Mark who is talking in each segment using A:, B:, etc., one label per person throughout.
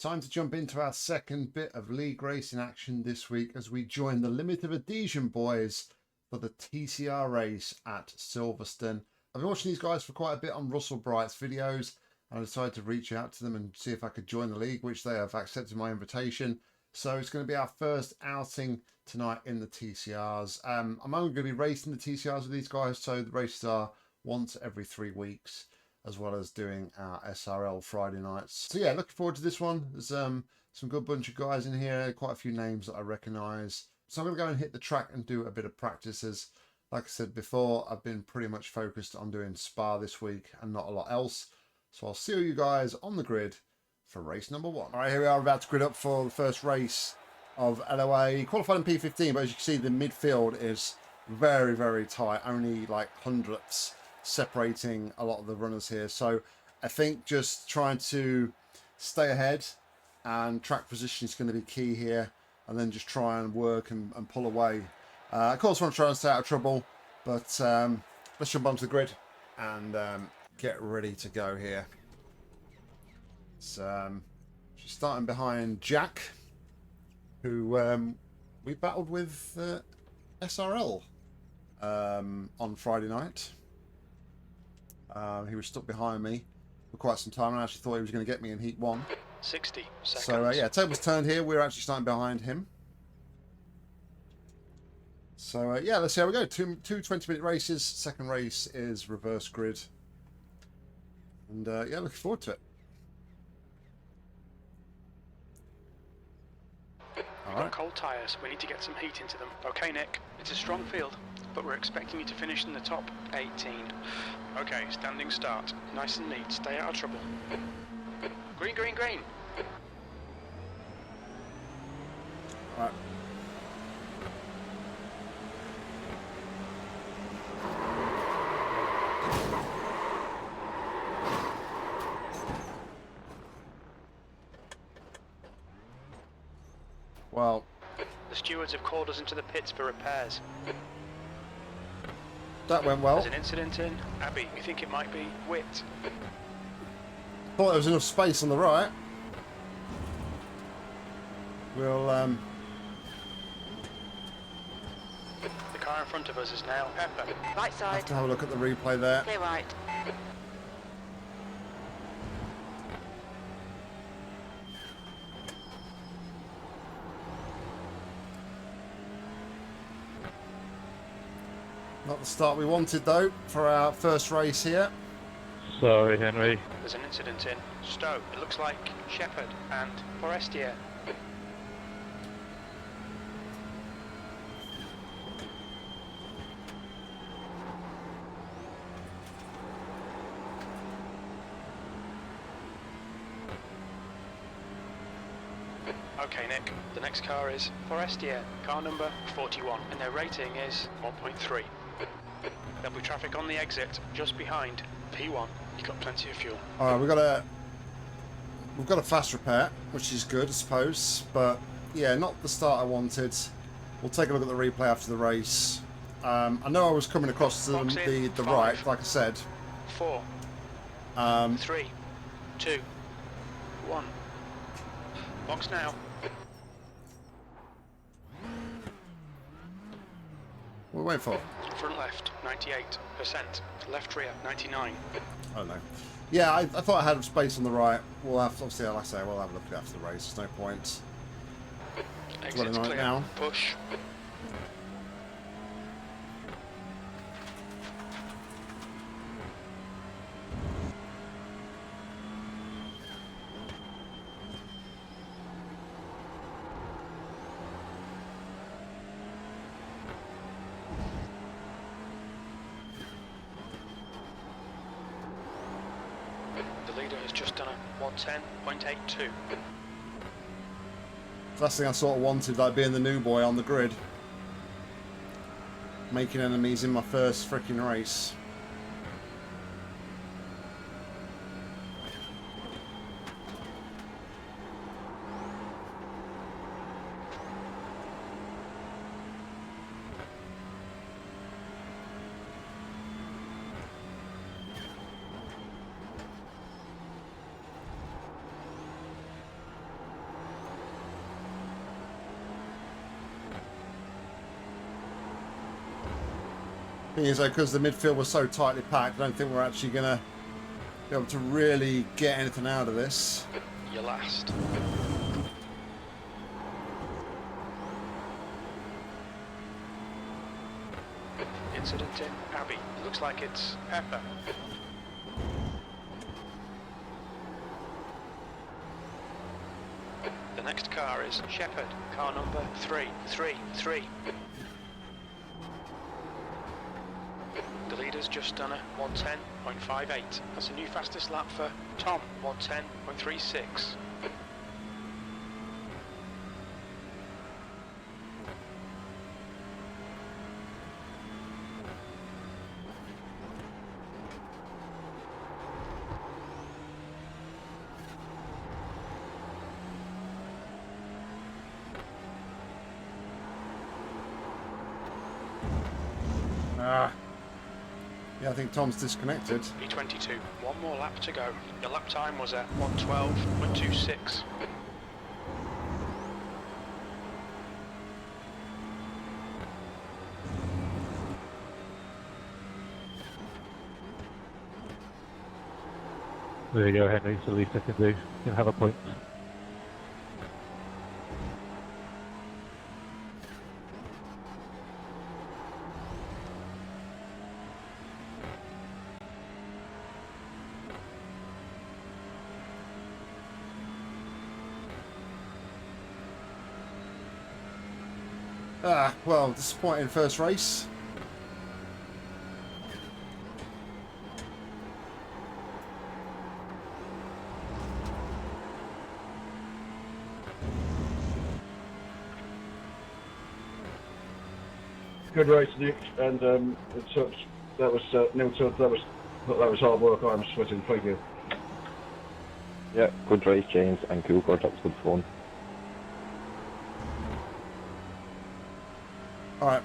A: Time to jump into our second bit of league racing action this week as we join the limited edition boys for the TCR race at Silverstone. I've been watching these guys for quite a bit on Russell Bright's videos, and I decided to reach out to them and see if I could join the league, which they have accepted my invitation. So it's going to be our first outing tonight in the TCRs. I'm only going to be racing the TCRs with these guys, so the races are once every 3 weeks, as well as doing our SRL Friday nights. So yeah, looking forward to this one. There's some good bunch of guys in here, quite a few names that I recognise. So I'm going to go and hit the track and do a bit of practice, as like I said before, I've been pretty much focused on doing Spa this week and not a lot else. So I'll see you guys on the grid for race number 1. All right, here we are about to grid up for the first race of LoA. Qualified in P15, but as you can see, the midfield is very, very tight. Only like hundredths separating a lot of the runners here. So I think just trying to stay ahead and track position is going to be key here, and then just try and work and pull away. Of course, I want to try and stay out of trouble, but let's jump onto the grid and get ready to go here. So she's starting behind Jack, who we battled with SRL on Friday night. He was stuck behind me for quite some time, and I actually thought he was going to get me in Heat 1.
B: 60 seconds.
A: So yeah, tables turned here. We're actually starting behind him. So yeah, let's see how we go. Two 20-minute races. Second race is reverse grid. And yeah, looking forward to it.
B: We've got cold tyres. We need to get some heat into them. Okay, Nick. It's a strong field, but we're expecting you to finish in the top 18. Okay, standing start. Nice and neat. Stay out of trouble. Green, green, green.
A: All right. Well,
B: the stewards have called us into the pits for repairs.
A: that went well.
B: There's an incident in Abbey. We think it might be Wit.
A: Thought there was enough space on the right. We'll
B: The car in front of us is now Pepper.
C: Right side.
A: have to have a look at the replay there.
C: Clear right.
A: Not the start we wanted though for our first race here.
D: Sorry, Henry.
B: There's an incident in Stowe. It looks like Shepherd and Forestier. Okay, Nick. The next car is Forestier, car number 41, and their rating is 1.3. There'll be traffic on the exit just behind P1. You've got plenty of fuel.
A: All right, we've got a fast repair, which is good, I suppose. But yeah, not the start I wanted. We'll take a look at the replay after the race. I know I was coming across to the right, like I said.
B: 4, 3, 2, 1. Box now.
A: What are we waiting for?
B: Front left, 98%. Left rear, 99.
A: I don't know. Yeah, I thought I had space on the right. We'll have, obviously, like I say, we'll have a look at it after the race. There's no point.
B: Exit's
A: Running right
B: clear.
A: now.
B: Push. The leader has just done a 110.82.
A: Last thing I sort of wanted, like being the new boy on the grid. Making enemies in my first freaking race. Thing is, though, because the midfield was so tightly packed, I don't think we're actually going to be able to really get anything out of this.
B: You're last. Incident in Abbey. Looks like it's Pepper. The next car is Shepherd, car number 333. The leader's just done a 110.58. That's a new fastest lap for Tom, 110.36.
A: Yeah, I think Tom's disconnected.
B: P22, one more lap to go. Your lap time was at 112.26.
D: There you go, Henry. It's the least I can do. You can have a point.
A: Well, disappointing first race.
C: Good race, Nick, and that was Neil Tudd. That was hard work. I'm sweating. Thank you.
E: Yeah, good race, James, and Cooper. That was good fun.
A: All right,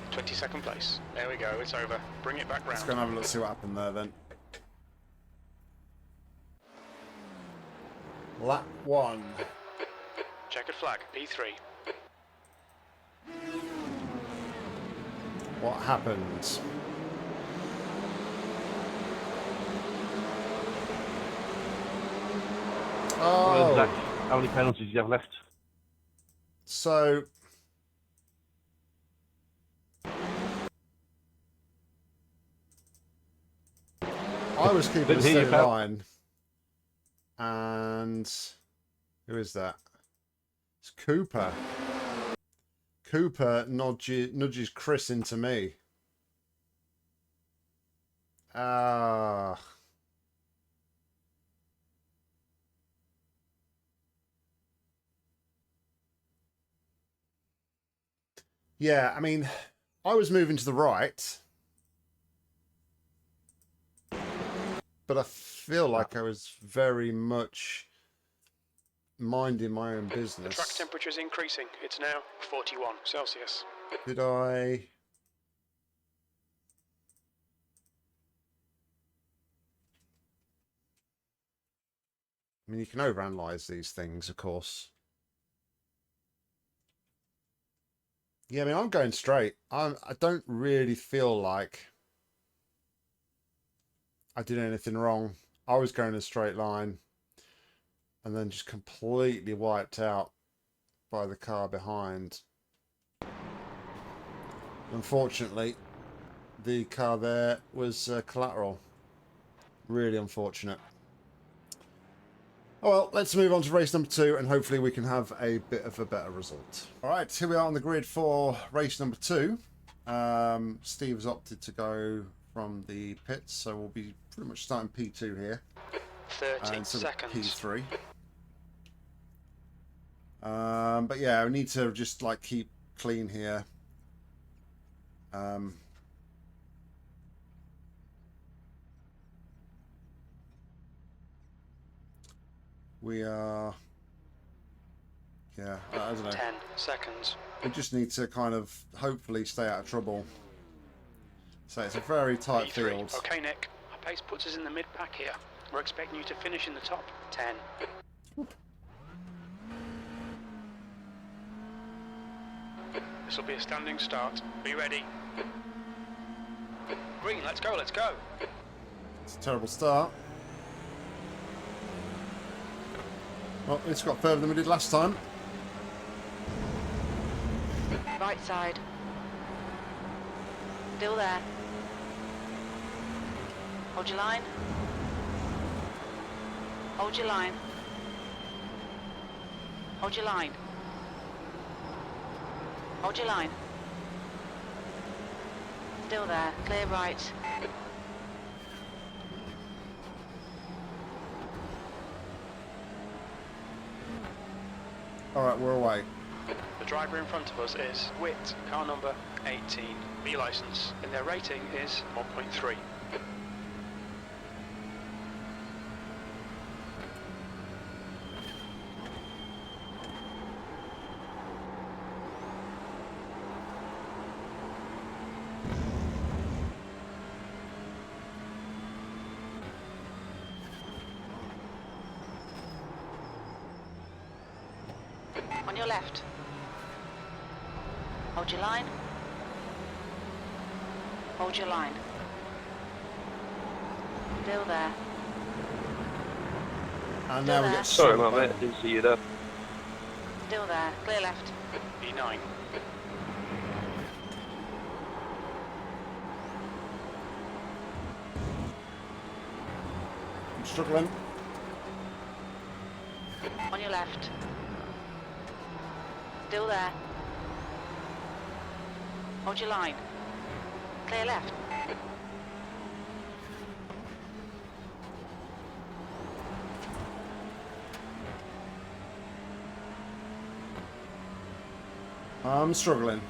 B: 22nd place. There we go, it's over. Bring it back round.
A: let's go and have a look, see what happened there then. Lap 1.
B: Checkered flag, P3.
A: What happened?
C: Well, Zach,
A: Oh,
C: how many penalties do you have left?
A: so I was keeping a
C: Didn't hear you,
A: steady
C: pal.
A: line, and who is that? It's Cooper. Cooper nudges Chris into me. Ah. Yeah, I mean, I was moving to the right, but I feel like I was very much minding my own
B: The track
A: business.
B: temperature is increasing. It's now 41 Celsius.
A: Did I? I mean, you can overanalyze these things, of course. Yeah, I mean, I'm going straight. I don't really feel like I did anything wrong. I was going a straight line and then just completely wiped out by the car behind. Unfortunately, the car there was collateral. Really unfortunate. Oh well, let's move on to race number 2 and hopefully we can have a bit of a better result. Alright, here we are on the grid for race number 2. Steve's opted to go from the pits, so we'll be pretty much starting P2 here.
B: 30
A: Instead of
B: seconds.
A: P3. But yeah, we need to just like keep clean here. We are, yeah, I don't know.
B: 10 seconds.
A: We just need to kind of hopefully stay out of trouble. So it's a very tight
B: P3.
A: field.
B: Okay, Nick. Our pace puts us in the mid-pack here. We're expecting you to finish in the top 10. The This will be a standing start. Be ready. Green, let's go, let's go.
A: It's a terrible start. Well, it's got further than we did last time.
F: Right side. Still there. Hold your line. Hold your line. Hold your line. Hold your line. Still there. Clear right.
A: Alright, we're away.
B: The driver in front of us is Witt, car number 18, B licence, and their rating is 1.3.
F: On your left. Hold your line. Hold your line. Still there.
A: And now we
F: there.
A: get
E: Sorry,
A: struck
E: my
A: by-
E: mate, I didn't see you there.
F: Still there. Clear left.
B: B9.
A: I'm struggling.
F: On your left. Still there. Hold your line. Clear left.
A: I'm struggling.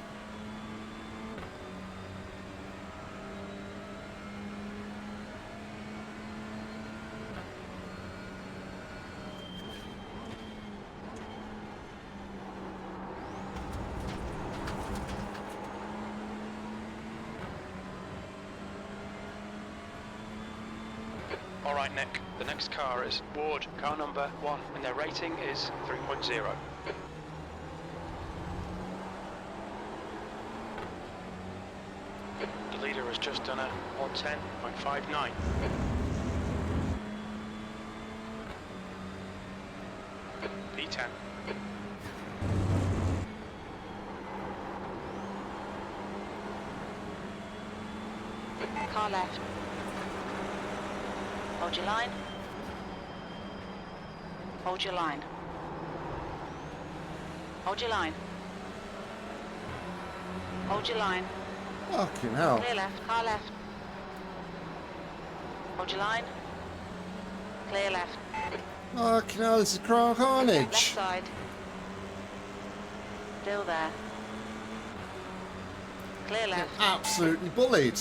B: Alright Nick, the next car is Ward, car number 1, and their rating is 3.0. The leader has just done a 110.59. P10.
F: Car left. Hold your line. Hold your line. Hold your line. Hold your line.
A: Fucking hell.
F: Clear left. Car left. Hold your line. Clear left.
A: Fucking hell, this is carnage.
F: Left side. Still there. Clear left.
A: Absolutely bullied.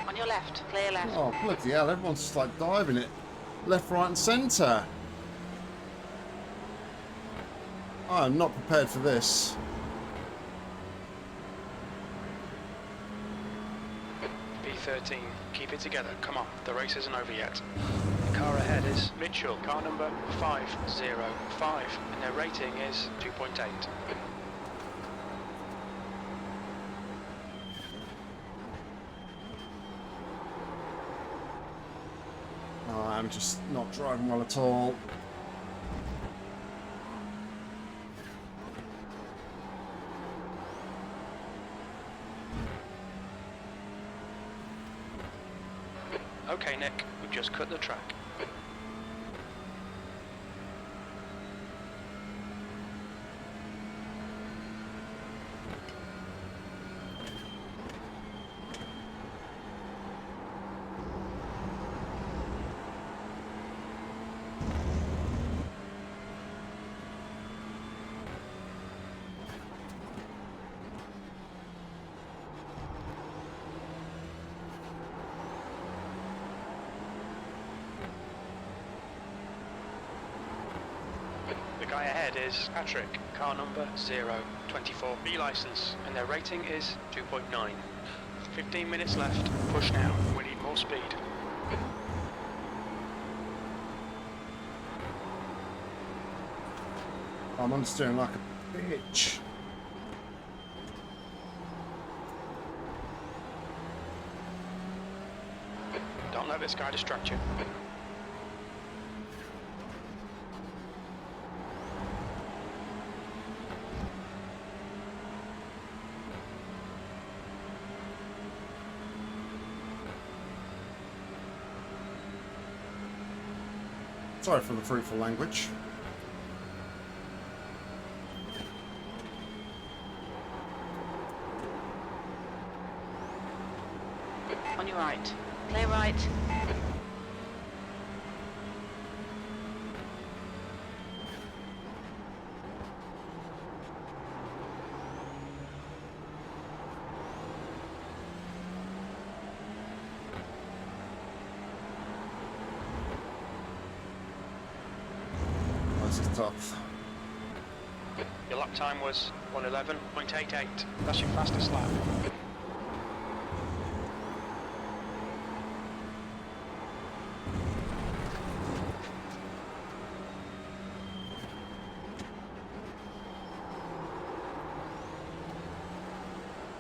F: On your left. Clear left.
A: Oh, bloody hell, everyone's just like diving it left, right and centre. I'm not prepared for this.
B: P13, keep it together, come on, the race isn't over yet. The car ahead is Mitchell, car number 505, and their rating is 2.8.
A: Oh, I'm just not driving well at all.
B: Okay Nick, we've just cut the track. guy ahead is Patrick, car number 024, B licence, and their rating is 2.9. 15 minutes left. Push now. We need more speed.
A: I'm understeering like a bitch.
B: Don't let this guy distract you.
A: Sorry for the fruitful language.
F: On your right. Clear right.
A: This is tough.
B: Your lap time was 1:11.88. That's your fastest lap.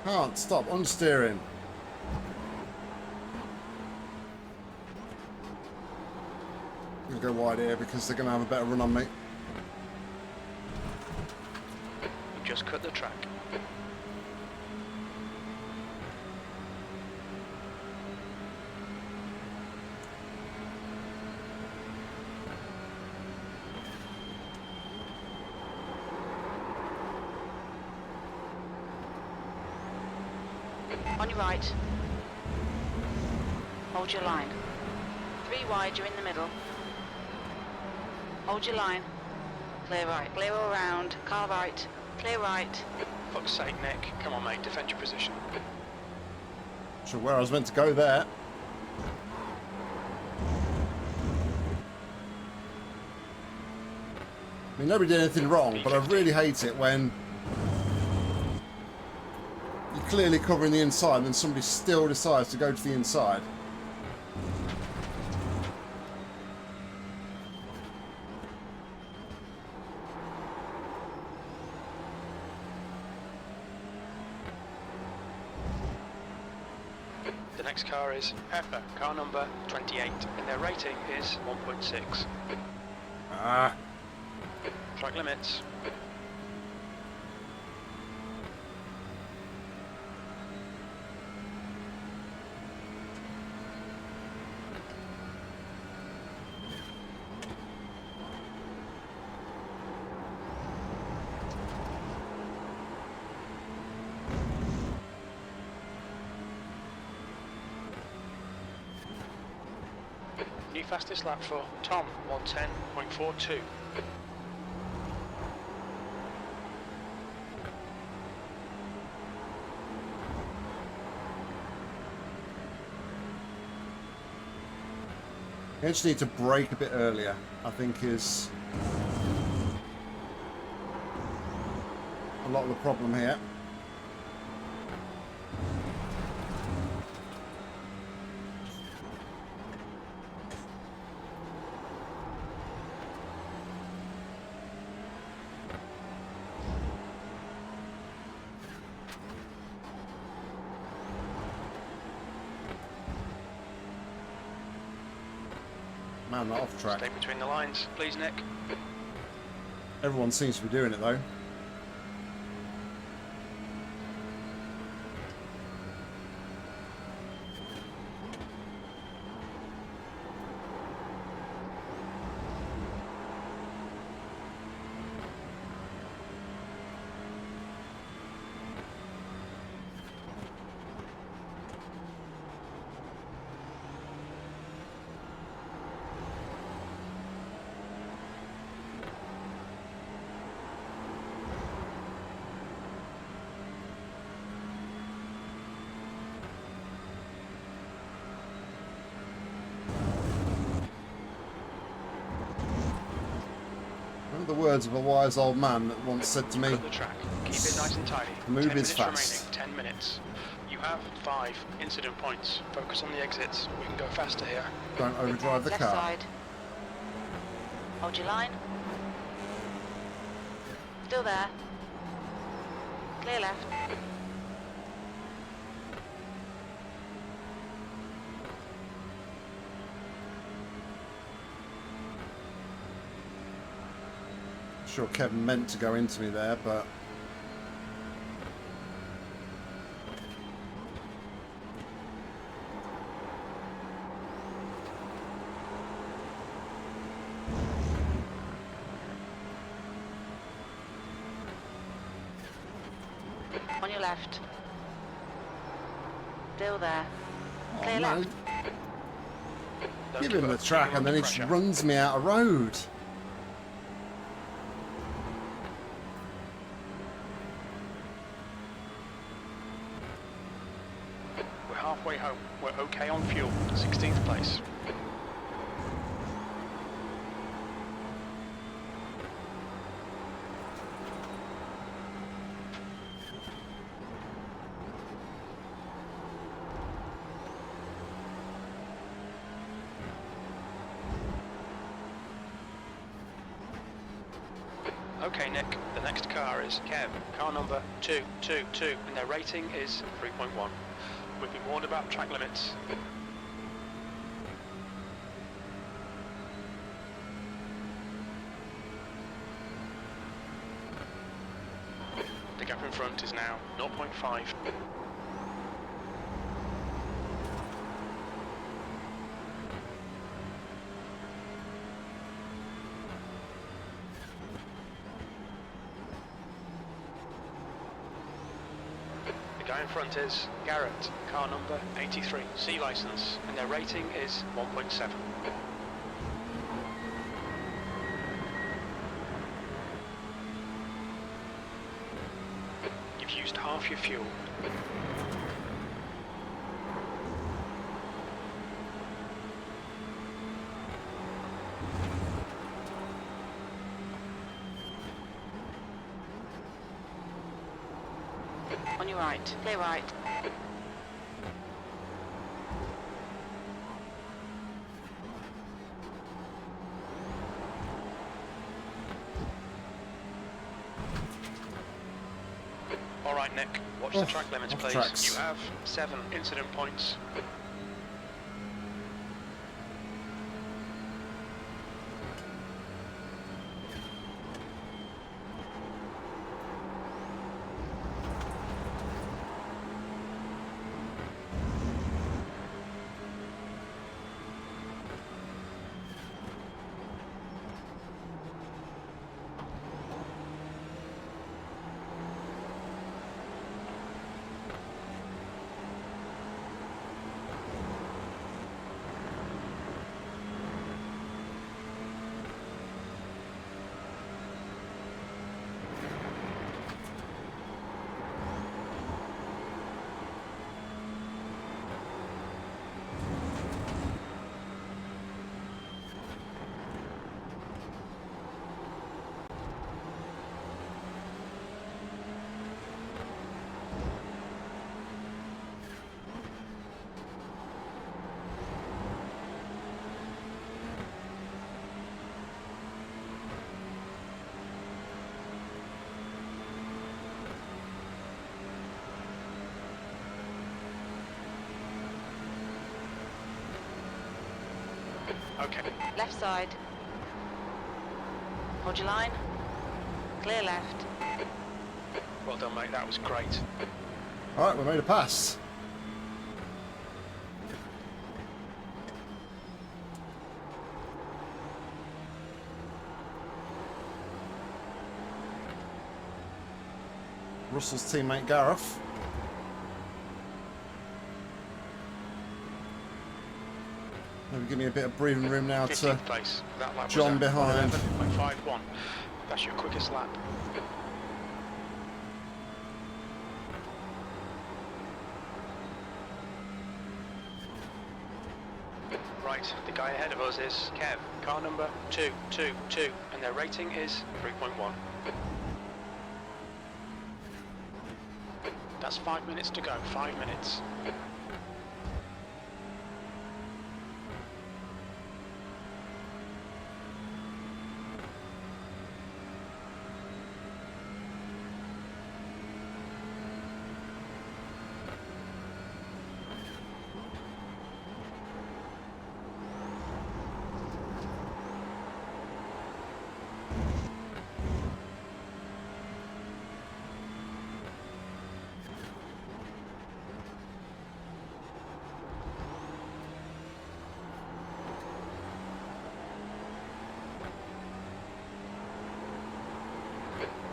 A: Can't stop understeering. I'm gonna go wide here because they're gonna have a better run on me.
B: You just cut the track.
F: On your right. Hold your line. 3 wide, you're in the middle. Hold your line. Clear right. Clear all round. Car right. Clear right.
B: Fuck's sake, Nick. Come on, mate. Defend your position.
A: Not sure where I was meant to go there. I mean, nobody did anything wrong, but I really hate it when you're clearly covering the inside and then somebody still decides to go to the inside.
B: The next car is Pepper, car number 28, and their rating is 1.6.
A: Ah,
B: Track limits. New fastest lap for Tom, 110.42.
A: you just need to brake a bit earlier, I think, is a lot of the problem here. Man, that off track.
B: Stay between the lines, please, Nick.
A: Everyone seems to be doing it though. the words of a wise old man that once said to me,
B: Cut the track. Keep it nice and tidy.
A: Move
B: 10
A: is
B: minutes
A: fast.
B: remaining. 10 minutes. You have 5 incident points. Focus on the exits. We can go faster here.
A: don't overdrive the
F: Left
A: car.
F: side. Hold your line. Still there. Clear left.
A: Sure Kevin meant to go into me there, but
F: On your left. Still there.
A: oh,
F: Clear
A: no.
F: left.
B: Don't
A: Give
B: give
A: him the
B: up.
A: track
B: You're
A: and then
B: under
A: he just
B: pressure.
A: runs me out of road.
B: We're halfway home. We're okay on fuel. 16th place. Okay, Nick, the next car is Kev, car number 222, and their rating is 3.1. We've been warned about track limits. The gap in front is now 0.5. The guy in front is Garrett, car number 83, C license, and their rating is 1.7. You've used half your fuel.
F: On your right. Clear right.
B: All right, Nick, watch
A: Oh,
B: the track limits,
A: off
B: please.
A: tracks.
B: You have 7 incident points. Okay.
F: Left side. Hold your line. Clear left.
B: Well done, mate. That was great.
A: All right, we made a pass. Russell's teammate Gareth. Maybe give me a bit of breathing room now to
B: 15th place. That lap
A: John
B: was at
A: behind.
B: 11.51. That's your quickest lap. Right, the guy ahead of us is Kev, car number 222, and their rating is 3.1. That's 5 minutes to go, 5 minutes.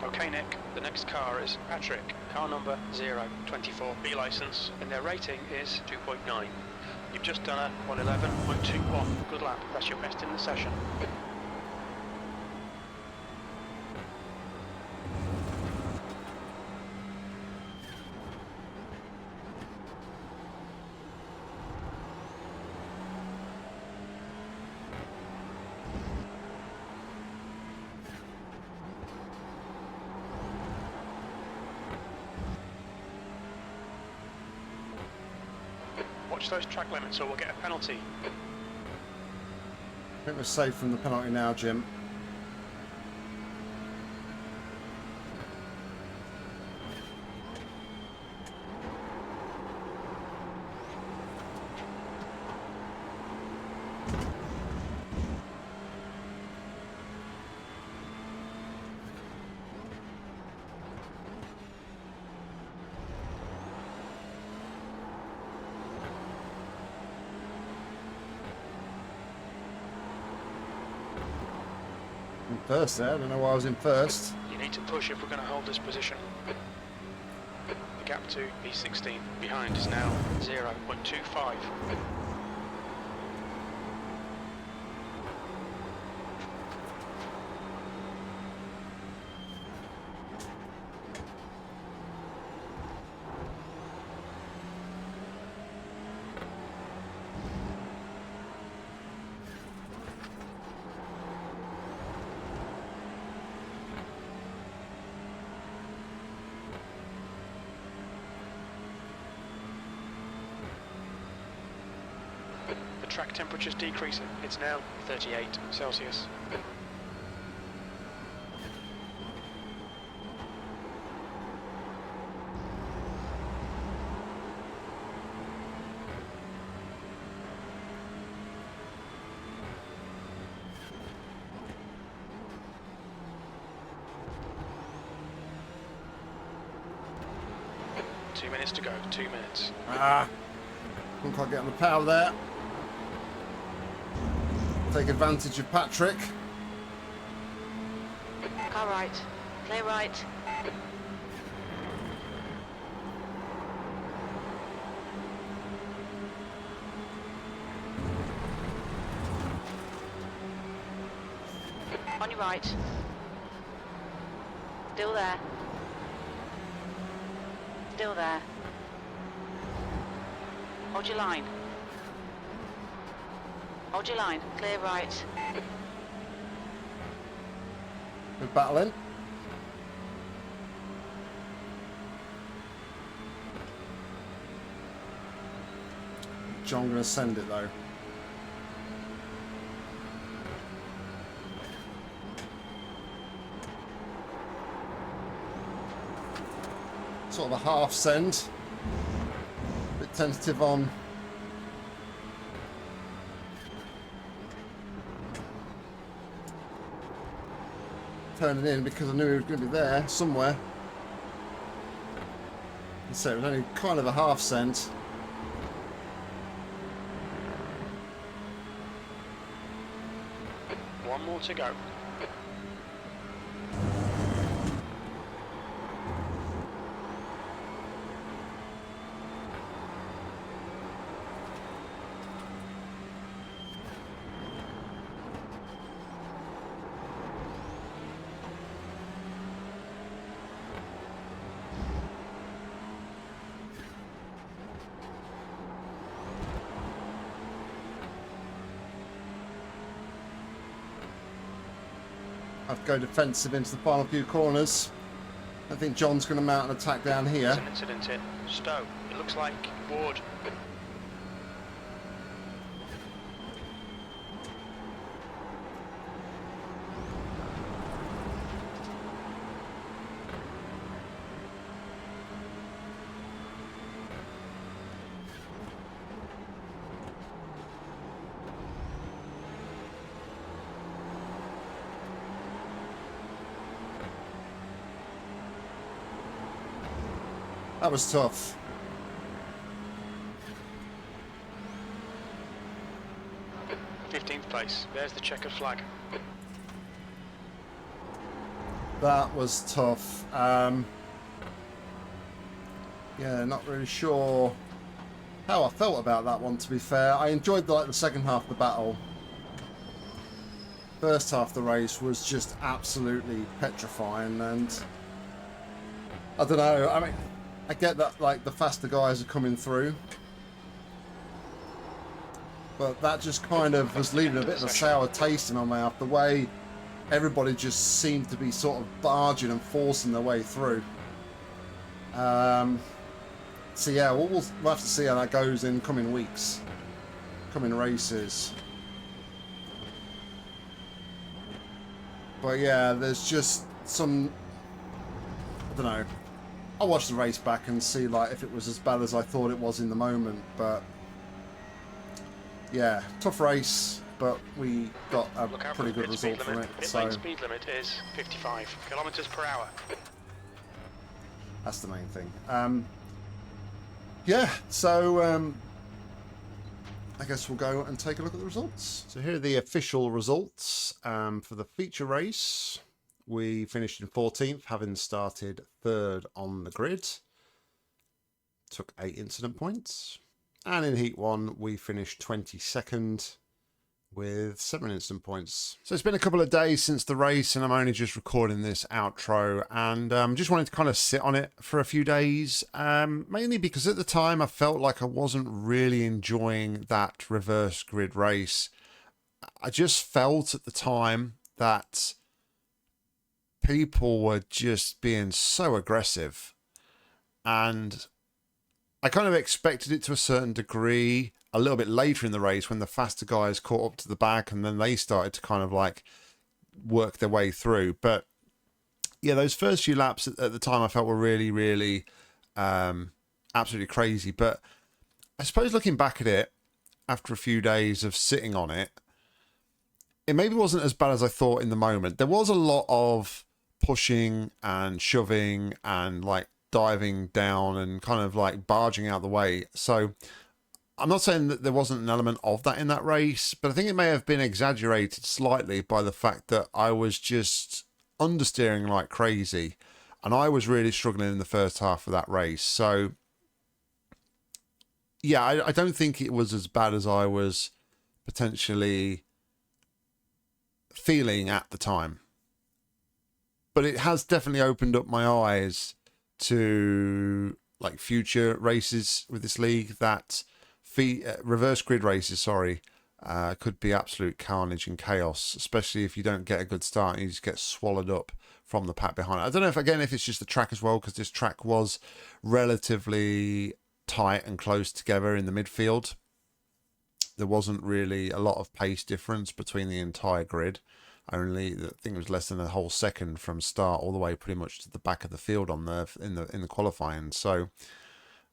B: Okay, Nick, the next car is Patrick, car number 024, B licence, and their rating is 2.9. You've just done a 111.21. Good lap, that's your best in the session. Watch those track limits or we'll get a penalty.
A: I think we're safe from the penalty now, Jim. In first there, I don't know why I was in first.
B: You need to push if we're going to hold this position. The gap to B16 behind is now 0.25. The track temperature's decreasing. It's now 38 Celsius. Two minutes to go, 2 minutes.
A: Couldn't quite get on the power there. Take advantage of Patrick.
F: Car right. Clear right. On your right. Still there. Still there. Hold your line. Hold your line. Clear right.
A: We're battling. John gonna send it though. Sort of a half send. Bit tentative on turning in because I knew he was going to be there somewhere. And so it was only kind of a half send.
B: One more to go.
A: I've go defensive into the final few corners. I think John's going to mount an attack down here.
B: There's an incident in Stowe. It looks like Ward.
A: That was tough.
B: Place. There's the checkered flag.
A: That was tough. Yeah, not really sure how I felt about that one, to be fair. I enjoyed the second half of the battle. First half of the race was just absolutely petrifying, and I don't know. I mean, I get that the faster guys are coming through, but that just kind of was leaving a bit of a sour taste in my mouth, the way everybody just seemed to be sort of barging and forcing their way through. So yeah, we'll have to see how that goes in coming weeks, coming races. But yeah, there's just some, I don't know, I'll watch the race back and see if it was as bad as I thought it was in the moment, but yeah, tough race, but we got a pretty good result from it.
B: Pit lane speed limit is 55 kilometers per hour.
A: That's the main thing. Yeah, so I guess we'll go and take a look at the results. So here are the official results for the feature race. We finished in 14th, having started 3rd on the grid. Took 8 incident points. And in Heat 1, we finished 22nd with 7 incident points. So it's been a couple of days since the race, and I'm only just recording this outro, and just wanted to kind of sit on it for a few days, mainly because at the time I felt like I wasn't really enjoying that reverse grid race. I just felt at the time that people were just being so aggressive, and I kind of expected it to a certain degree a little bit later in the race when the faster guys caught up to the back, and then they started to kind of work their way through. But yeah, those first few laps at the time I felt were really, really absolutely crazy. But I suppose looking back at it after a few days of sitting on it, it maybe wasn't as bad as I thought in the moment. There was a lot of pushing and shoving and diving down and kind of barging out the way. So I'm not saying that there wasn't an element of that in that race, but I think it may have been exaggerated slightly by the fact that I was just understeering like crazy, and I was really struggling in the first half of that race. So yeah, I don't think it was as bad as I was potentially feeling at the time, but it has definitely opened up my eyes to future races with this league, that reverse grid races, could be absolute carnage and chaos, especially if you don't get a good start and you just get swallowed up from the pack behind. I don't know if it's just the track as well, because this track was relatively tight and close together in the midfield. There wasn't really a lot of pace difference between the entire grid. Only, I think it was less than a whole second from start all the way pretty much to the back of the field in the qualifying. So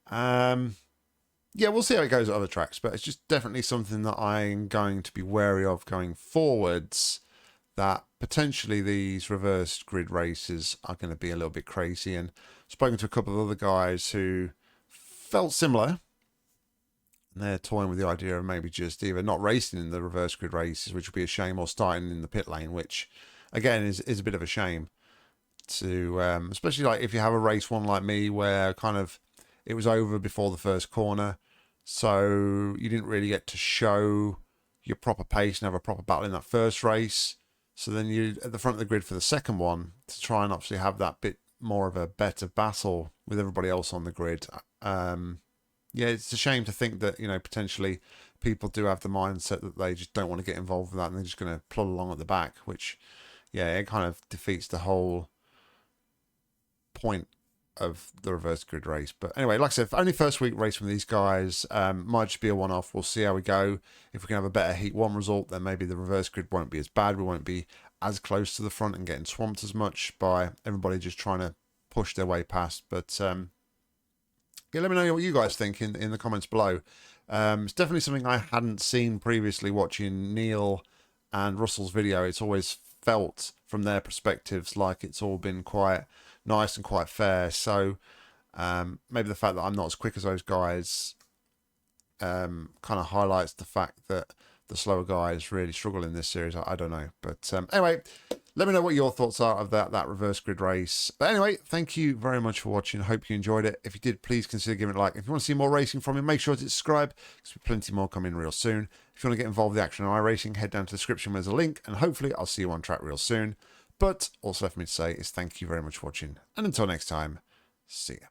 A: yeah, we'll see how it goes at other tracks, but it's just definitely something that I'm going to be wary of going forwards, that potentially these reversed grid races are going to be a little bit crazy. And I've spoken to a couple of other guys who felt similar, and they're toying with the idea of maybe just either not racing in the reverse grid races, which would be a shame, or starting in the pit lane, which again is a bit of a shame to, especially if you have a race one like me where kind of it was over before the first corner, so you didn't really get to show your proper pace and have a proper battle in that first race. So then you at the front of the grid for the second one to try and obviously have that bit more of a better battle with everybody else on the grid. Yeah, it's a shame to think that, potentially people do have the mindset that they just don't want to get involved with that and they're just going to plod along at the back, which yeah, it kind of defeats the whole point of the reverse grid race. But anyway, like I said, only first week race from these guys, might just be a one-off. We'll see how we go. If we can have a better heat 1 result, then maybe the reverse grid won't be as bad. We won't be as close to the front and getting swamped as much by everybody just trying to push their way past. But yeah, let me know what you guys think in the comments below. It's definitely something I hadn't seen previously watching Neil and Russell's video. It's always felt from their perspectives like it's all been quite nice and quite fair. So maybe the fact that I'm not as quick as those guys kind of highlights the fact that the slower guys really struggle in this series. I don't know. But anyway, let me know what your thoughts are of that reverse grid race. But anyway, thank you very much for watching. I hope you enjoyed it. If you did, please consider giving it a like. If you want to see more racing from me, make sure to subscribe, because there's plenty more coming real soon. If you want to get involved with the action on iRacing, head down to the description where there's a link, and hopefully I'll see you on track real soon. But also left for me to say is thank you very much for watching, and until next time, see ya.